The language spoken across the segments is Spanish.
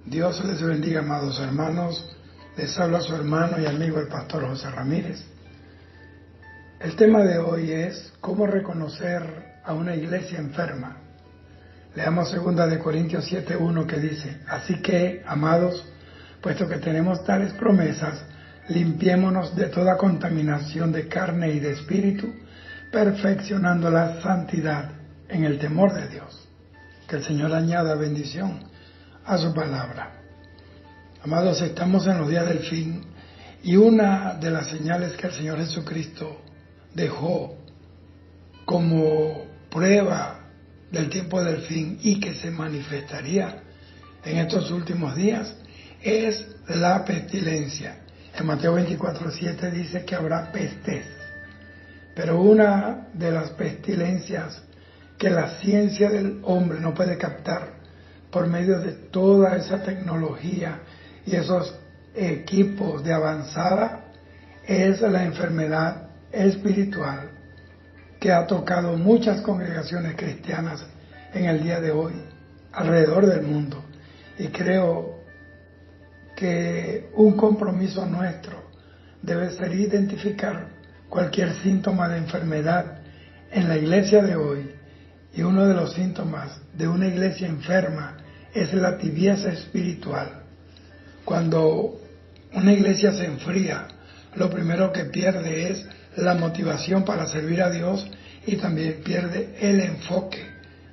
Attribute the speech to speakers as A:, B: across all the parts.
A: Dios les bendiga, amados hermanos. Les habla su hermano y amigo el pastor José Ramírez. El tema de hoy es cómo reconocer a una iglesia enferma. Leamos 2 Corintios 7:1 que dice: Así que, amados, puesto que tenemos tales promesas, limpiémonos de toda contaminación de carne y de espíritu, perfeccionando la santidad en el temor de Dios. Que el Señor añada bendición a su palabra. Amados, estamos en los días del fin y una de las señales que el Señor Jesucristo dejó como prueba del tiempo del fin y que se manifestaría en estos últimos días es la pestilencia. En Mateo 24:7 dice que habrá pestes, pero una de las pestilencias que la ciencia del hombre no puede captar por medio de toda esa tecnología y esos equipos de avanzada es la enfermedad espiritual que ha tocado muchas congregaciones cristianas en el día de hoy alrededor del mundo. Y creo que un compromiso nuestro debe ser identificar cualquier síntoma de enfermedad en la iglesia de hoy. Y uno de los síntomas de una iglesia enferma es la tibieza espiritual. Cuando una iglesia se enfría, lo primero que pierde es la motivación para servir a Dios y también pierde el enfoque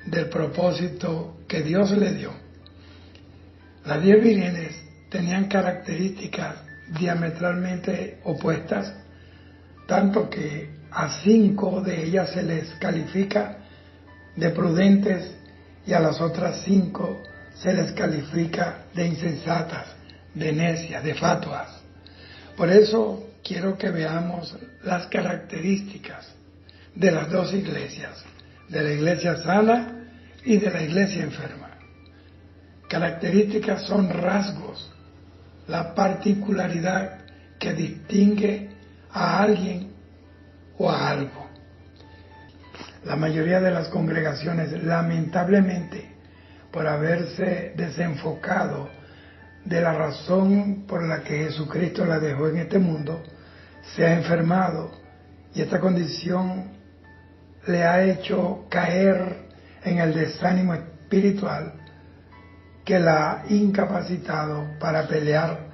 A: del propósito que Dios le dio. Las 10 vírgenes tenían características diametralmente opuestas, tanto que a 5 de ellas se les califica de prudentes y a las otras 5 se les califica de insensatas, de necias, de fatuas. Por eso quiero que veamos las características de las dos iglesias, de la iglesia sana y de la iglesia enferma. Características son rasgos, la particularidad que distingue a alguien o a algo. La mayoría de las congregaciones, lamentablemente, por haberse desenfocado de la razón por la que Jesucristo la dejó en este mundo, se ha enfermado y esta condición le ha hecho caer en el desánimo espiritual que la ha incapacitado para pelear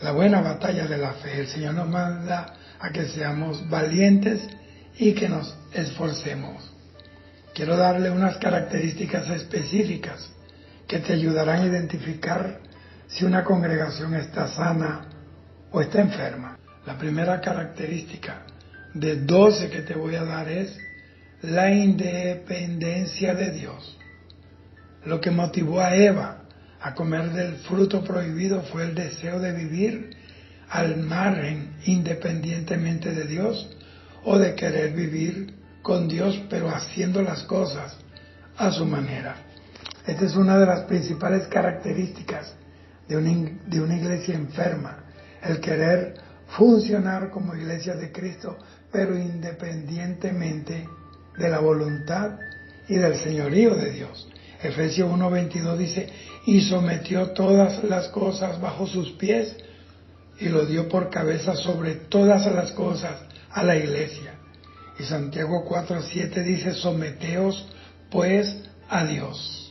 A: la buena batalla de la fe. El Señor nos manda a que seamos valientes y que nos esforcemos. Quiero darle unas características específicas que te ayudarán a identificar si una congregación está sana o está enferma. La primera característica de 12 que te voy a dar es la independencia de Dios. Lo que motivó a Eva a comer del fruto prohibido fue el deseo de vivir al margen independientemente de Dios o de querer vivir con Dios pero haciendo las cosas a su manera. Esta es una de las principales características de una iglesia enferma, el querer funcionar como iglesia de Cristo, pero independientemente de la voluntad y del señorío de Dios. Efesios 1:22 dice: y sometió todas las cosas bajo sus pies y lo dio por cabeza sobre todas las cosas a la iglesia. Y Santiago 4:7 dice: someteos pues a Dios.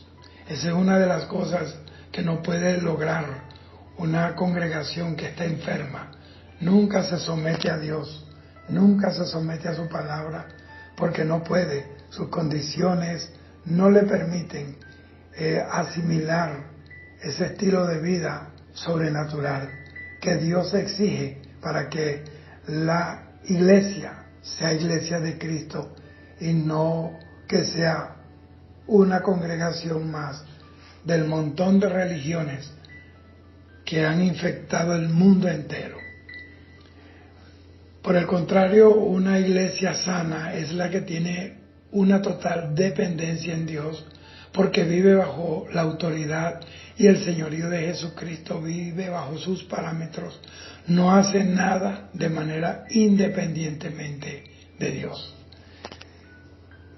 A: Esa es una de las cosas que no puede lograr una congregación que está enferma. Nunca se somete a Dios, nunca se somete a su palabra, porque no puede. Sus condiciones no le permiten asimilar ese estilo de vida sobrenatural que Dios exige para que la iglesia sea iglesia de Cristo y no que sea una congregación más del montón de religiones que han infectado el mundo entero. Por el contrario, una iglesia sana es la que tiene una total dependencia en Dios, porque vive bajo la autoridad y el señorío de Jesucristo, vive bajo sus parámetros, no hace nada de manera independientemente de Dios.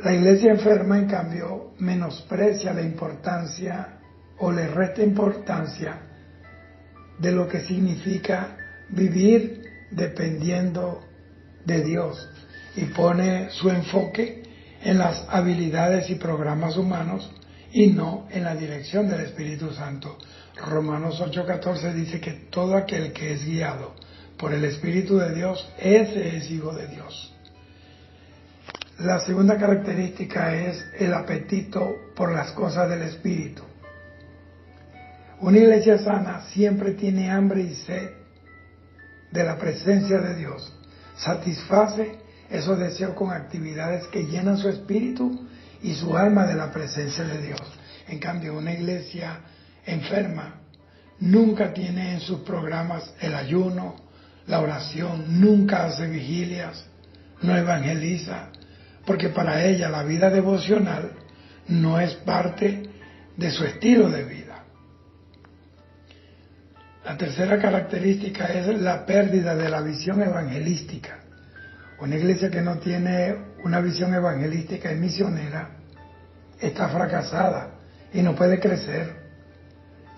A: La iglesia enferma, en cambio, menosprecia la importancia o le resta importancia de lo que significa vivir dependiendo de Dios y pone su enfoque en las habilidades y programas humanos y no en la dirección del Espíritu Santo. Romanos 8:14 dice que todo aquel que es guiado por el Espíritu de Dios, ese es hijo de Dios. La segunda característica es el apetito por las cosas del Espíritu. Una iglesia sana siempre tiene hambre y sed de la presencia de Dios. Satisface esos deseos con actividades que llenan su espíritu y su alma de la presencia de Dios. En cambio, una iglesia enferma nunca tiene en sus programas el ayuno, la oración, nunca hace vigilias, no evangeliza, porque para ella la vida devocional no es parte de su estilo de vida. La tercera característica es la pérdida de la visión evangelística. Una iglesia que no tiene una visión evangelística y misionera está fracasada y no puede crecer,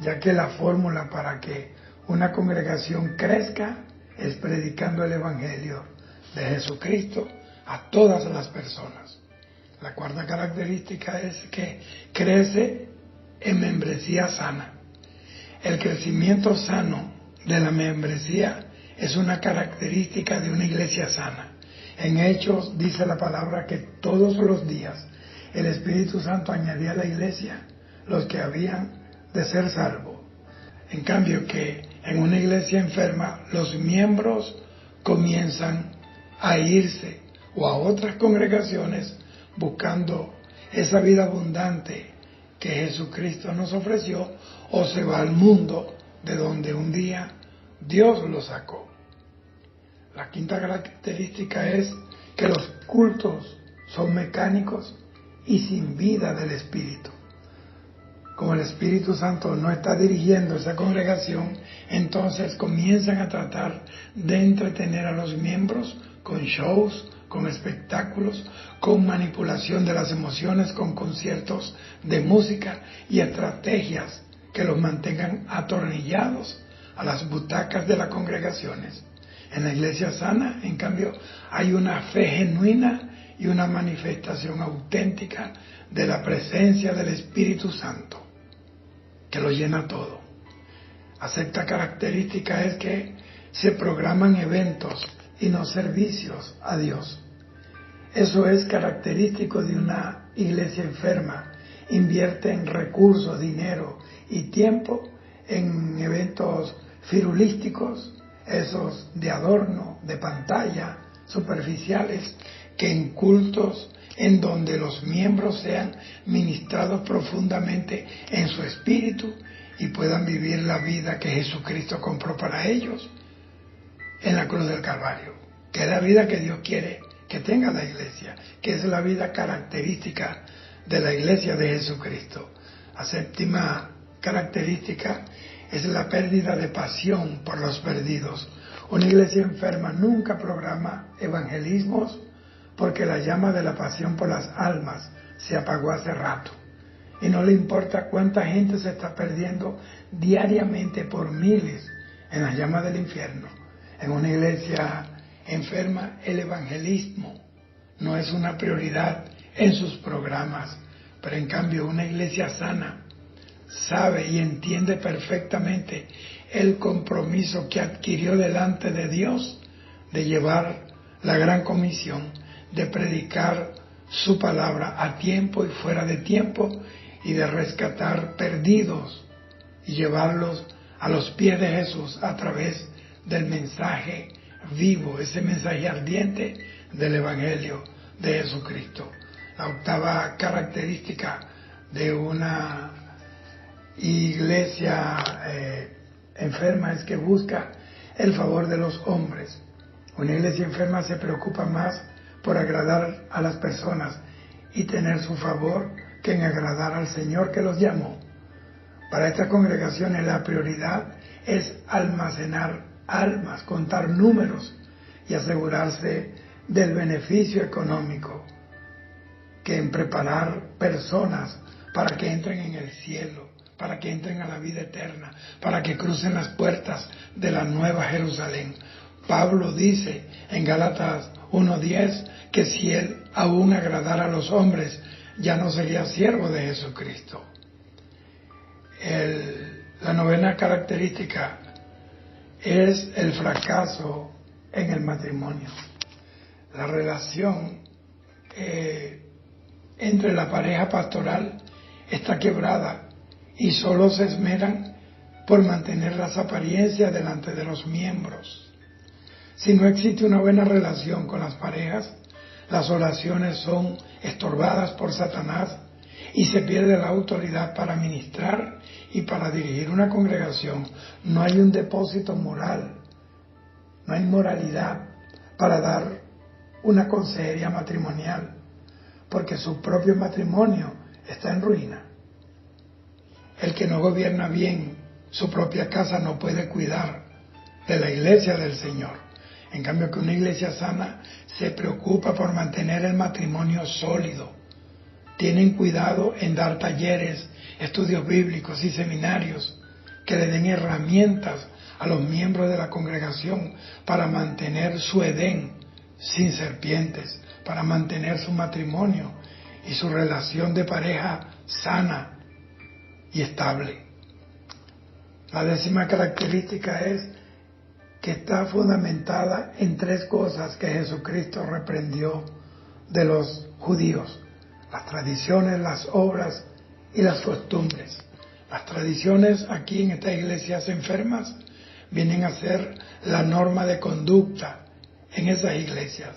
A: ya que la fórmula para que una congregación crezca es predicando el Evangelio de Jesucristo a todas las personas. La cuarta característica es que crece en membresía sana. El crecimiento sano de la membresía es una característica de una iglesia sana. En Hechos dice la palabra que todos los días el Espíritu Santo añadía a la iglesia los que habían de ser salvos. En cambio que en una iglesia enferma los miembros comienzan a irse o a otras congregaciones buscando esa vida abundante que Jesucristo nos ofreció, o se va al mundo de donde un día Dios lo sacó. La quinta característica es que los cultos son mecánicos y sin vida del Espíritu. Como el Espíritu Santo no está dirigiendo esa congregación, entonces comienzan a tratar de entretener a los miembros con shows, con espectáculos, con manipulación de las emociones, con conciertos de música y estrategias que los mantengan atornillados a las butacas de las congregaciones. En la iglesia sana, en cambio, hay una fe genuina y una manifestación auténtica de la presencia del Espíritu Santo, que lo llena todo. La sexta característica es que se programan eventos y no servicios a Dios. Eso es característico de una iglesia enferma. Invierte en recursos, dinero y tiempo en eventos firulísticos, esos de adorno, de pantalla, superficiales, que en cultos en donde los miembros sean ministrados profundamente en su espíritu y puedan vivir la vida que Jesucristo compró para ellos en la cruz del Calvario, que es la vida que Dios quiere que tenga la iglesia, que es la vida característica de la iglesia de Jesucristo. La séptima característica es la pérdida de pasión por los perdidos. Una iglesia enferma nunca programa evangelismos porque la llama de la pasión por las almas se apagó hace rato. Y no le importa cuánta gente se está perdiendo diariamente por miles en las llamas del infierno. En una iglesia enferma, el evangelismo no es una prioridad en sus programas, pero en cambio una iglesia sana sabe y entiende perfectamente el compromiso que adquirió delante de Dios de llevar la gran comisión, de predicar su palabra a tiempo y fuera de tiempo y de rescatar perdidos y llevarlos a los pies de Jesús a través del mensaje vivo, ese mensaje ardiente del Evangelio de Jesucristo. La octava característica de una iglesia enferma es que busca el favor de los hombres. Una iglesia enferma se preocupa más por agradar a las personas y tener su favor que en agradar al Señor que los llamó. Para estas congregaciones la prioridad es almacenar almas, contar números y asegurarse del beneficio económico que en preparar personas para que entren en el cielo para que entren a la vida eterna, para que crucen las puertas de la nueva Jerusalén. Pablo dice en Gálatas 1:10 que si él aún agradara a los hombres, ya no sería siervo de Jesucristo. La novena característica es el fracaso en el matrimonio. La relación entre la pareja pastoral está quebrada y solo se esmeran por mantener las apariencias delante de los miembros. Si no existe una buena relación con las parejas, las oraciones son estorbadas por Satanás y se pierde la autoridad para ministrar y para dirigir una congregación. No hay un depósito moral, no hay moralidad para dar una consejería matrimonial, porque su propio matrimonio está en ruina. El que no gobierna bien su propia casa no puede cuidar de la iglesia del Señor. En cambio, que una iglesia sana se preocupa por mantener el matrimonio sólido. Tienen cuidado en dar talleres, estudios bíblicos y seminarios que le den herramientas a los miembros de la congregación para mantener su Edén sin serpientes, para mantener su matrimonio y su relación de pareja sana y estable. La 10ª característica es que está fundamentada en 3 cosas que Jesucristo reprendió de los judíos: las tradiciones, las obras y las costumbres. Las tradiciones aquí en estas iglesias enfermas vienen a ser la norma de conducta en esas iglesias.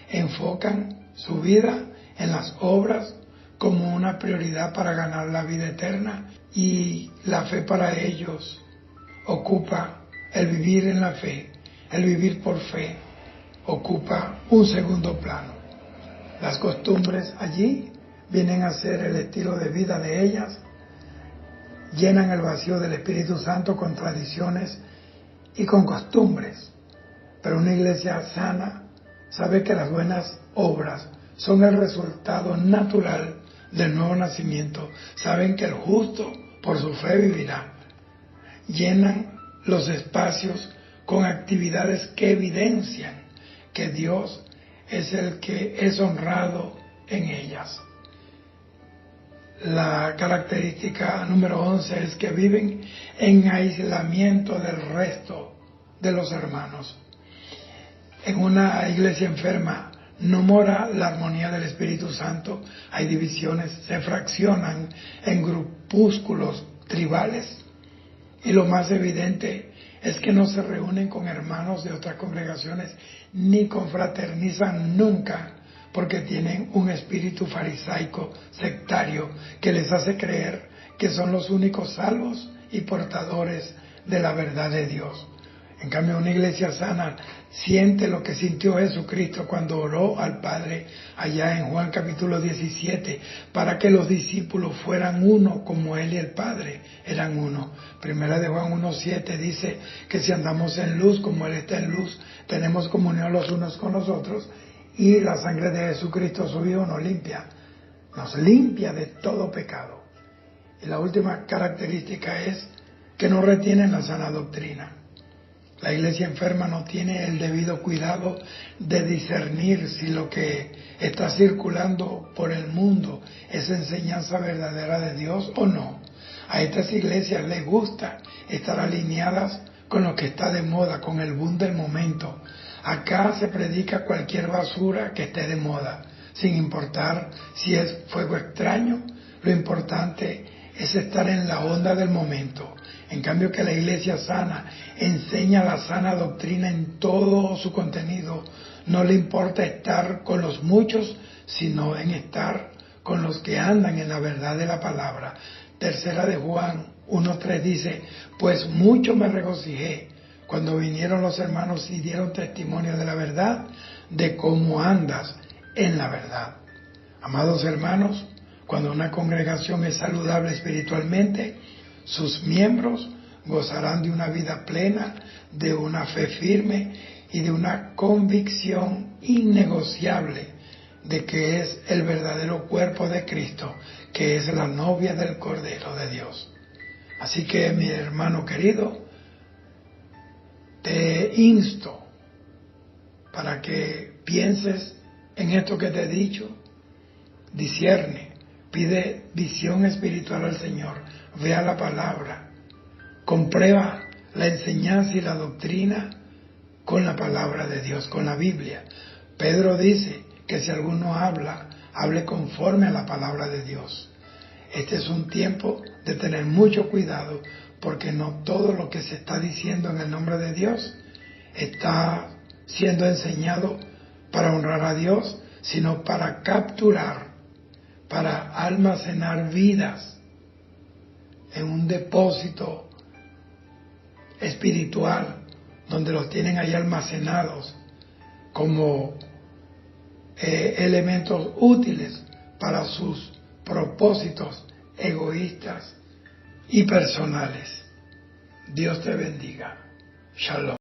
A: Enfocan su vida en las obras como una prioridad para ganar la vida eterna, y la fe para ellos ocupa el vivir en la fe, el vivir por fe, ocupa un segundo plano. Las costumbres allí vienen a ser el estilo de vida de ellas, llenan el vacío del Espíritu Santo con tradiciones y con costumbres. Pero una iglesia sana sabe que las buenas obras son el resultado natural del nuevo nacimiento. Saben que el justo por su fe vivirá. Llenan los espacios con actividades que evidencian que Dios es el que es honrado en ellas. La característica número 11 es que viven en aislamiento del resto de los hermanos. En una iglesia enferma no mora la armonía del Espíritu Santo, hay divisiones, se fraccionan en grupúsculos tribales, y lo más evidente es que no se reúnen con hermanos de otras congregaciones ni confraternizan nunca, porque tienen un espíritu farisaico sectario que les hace creer que son los únicos salvos y portadores de la verdad de Dios. En cambio, una iglesia sana siente lo que sintió Jesucristo cuando oró al Padre allá en Juan capítulo 17, para que los discípulos fueran uno como Él y el Padre eran uno. Primera de Juan 1:7 dice que si andamos en luz como Él está en luz, tenemos comunión los unos con los otros, y la sangre de Jesucristo su Hijo nos limpia de todo pecado. Y la última característica es que no retienen la sana doctrina. La iglesia enferma no tiene el debido cuidado de discernir si lo que está circulando por el mundo es enseñanza verdadera de Dios o no. A estas iglesias les gusta estar alineadas con lo que está de moda, con el boom del momento. Acá se predica cualquier basura que esté de moda, sin importar si es fuego extraño. Lo importante es estar en la onda del momento. En cambio, que la iglesia sana enseña la sana doctrina en todo su contenido. No le importa estar con los muchos, sino en estar con los que andan en la verdad de la palabra. Tercera de Juan 1:3 dice: pues mucho me regocijé cuando vinieron los hermanos y dieron testimonio de la verdad, de cómo andas en la verdad. Amados hermanos, cuando una congregación es saludable espiritualmente, sus miembros gozarán de una vida plena, de una fe firme y de una convicción innegociable de que es el verdadero cuerpo de Cristo, que es la novia del Cordero de Dios. Así que, mi hermano querido, te insto para que pienses en esto que te he dicho, discierne, pide visión espiritual al Señor, vea la palabra, comprueba la enseñanza y la doctrina con la palabra de Dios, con la Biblia. Pedro dice que si alguno habla, hable conforme a la palabra de Dios. Este es un tiempo de tener mucho cuidado, porque no todo lo que se está diciendo en el nombre de Dios está siendo enseñado para honrar a Dios, sino para capturar, para almacenar vidas en un depósito espiritual, donde los tienen ahí almacenados como elementos útiles para sus propósitos egoístas y personales. Dios te bendiga. Shalom.